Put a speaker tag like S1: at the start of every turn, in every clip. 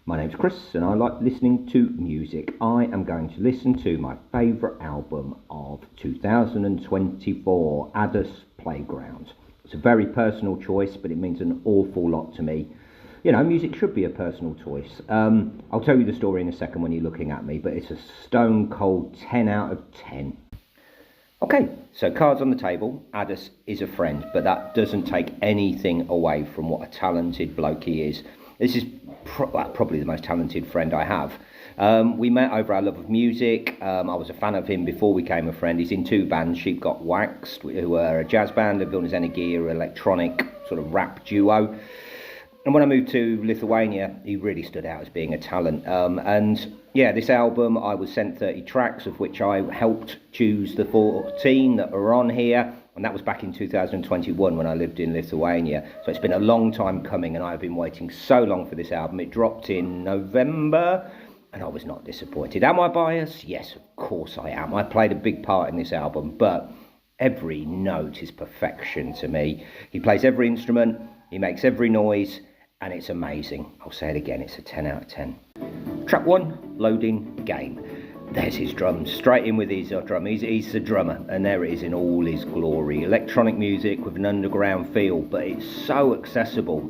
S1: My name's Chris and I like listening to music. I am going to listen to my favourite album of 2024, ADAS Playground. It's a very personal choice, but it means an awful lot to me. You know, music should be a personal choice. I'll tell you the story in a second when you're looking at me, but it's a stone cold 10 out of 10. Okay, so cards on the table. ADAS is a friend, but that doesn't take anything away from what a talented bloke he is. This is probably the most talented friend I have. We met over our love of music. I was a fan of him before we became a friend. He's in two bands, Sheep Got Waxed, who are a jazz band, and Vilnius Energia, electronic sort of rap duo. And when I moved to Lithuania, he really stood out as being a talent. And yeah, this album, I was sent 30 tracks, of which I helped choose the 14 that are on here. And that was back in 2021 when I lived in Lithuania. So it's been a long time coming and I've been waiting so long for this album. It dropped in November and I was not disappointed. Am I biased? Yes, of course I am. I played a big part in this album, but every note is perfection to me. He plays every instrument, he makes every noise, and it's amazing. I'll say it again, it's a 10 out of 10. Track 1, Loading Game. There's his drums, straight in with his drum. He's the drummer, and there it is in all his glory. Electronic music with an underground feel, but it's so accessible.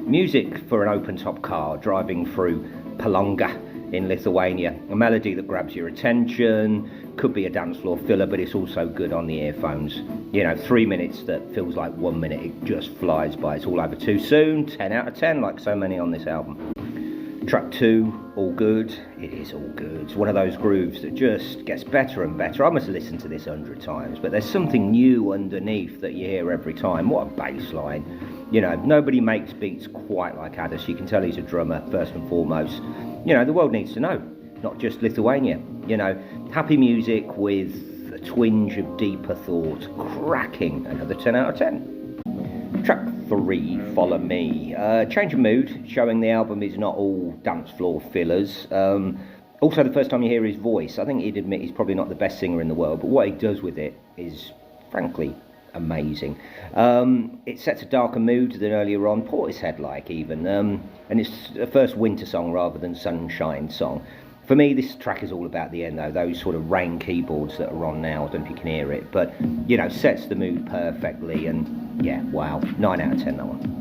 S1: Music for an open-top car driving through Palanga in Lithuania. A melody that grabs your attention, could be a dance floor filler, but it's also good on the earphones. You know, 3 minutes that feels like 1 minute, it just flies by. It's all over too soon, 10 out of 10, like so many on this album. Track 2, All Good. It is all good. It's one of those grooves that just gets better and better. I must listen to this 100 times, but there's something new underneath that you hear every time. What a bass line. You know, nobody makes beats quite like ADAS. You can tell he's a drummer, first and foremost. You know, the world needs to know, not just Lithuania. You know, happy music with a twinge of deeper thought. Cracking. Another 10 out of 10. Track 3, Follow Me. Change of mood, showing the album is not all dance floor fillers. Also, the first time you hear his voice, I think he'd admit he's probably not the best singer in the world, but what he does with it is, frankly, amazing. It sets a darker mood than earlier on, Portishead-like even, and it's a first winter song rather than sunshine song. For me, this track is all about the end, though, those sort of rain keyboards that are on now. I don't know if you can hear it, but, you know, sets the mood perfectly, and, yeah, wow, 9 out of 10, that one.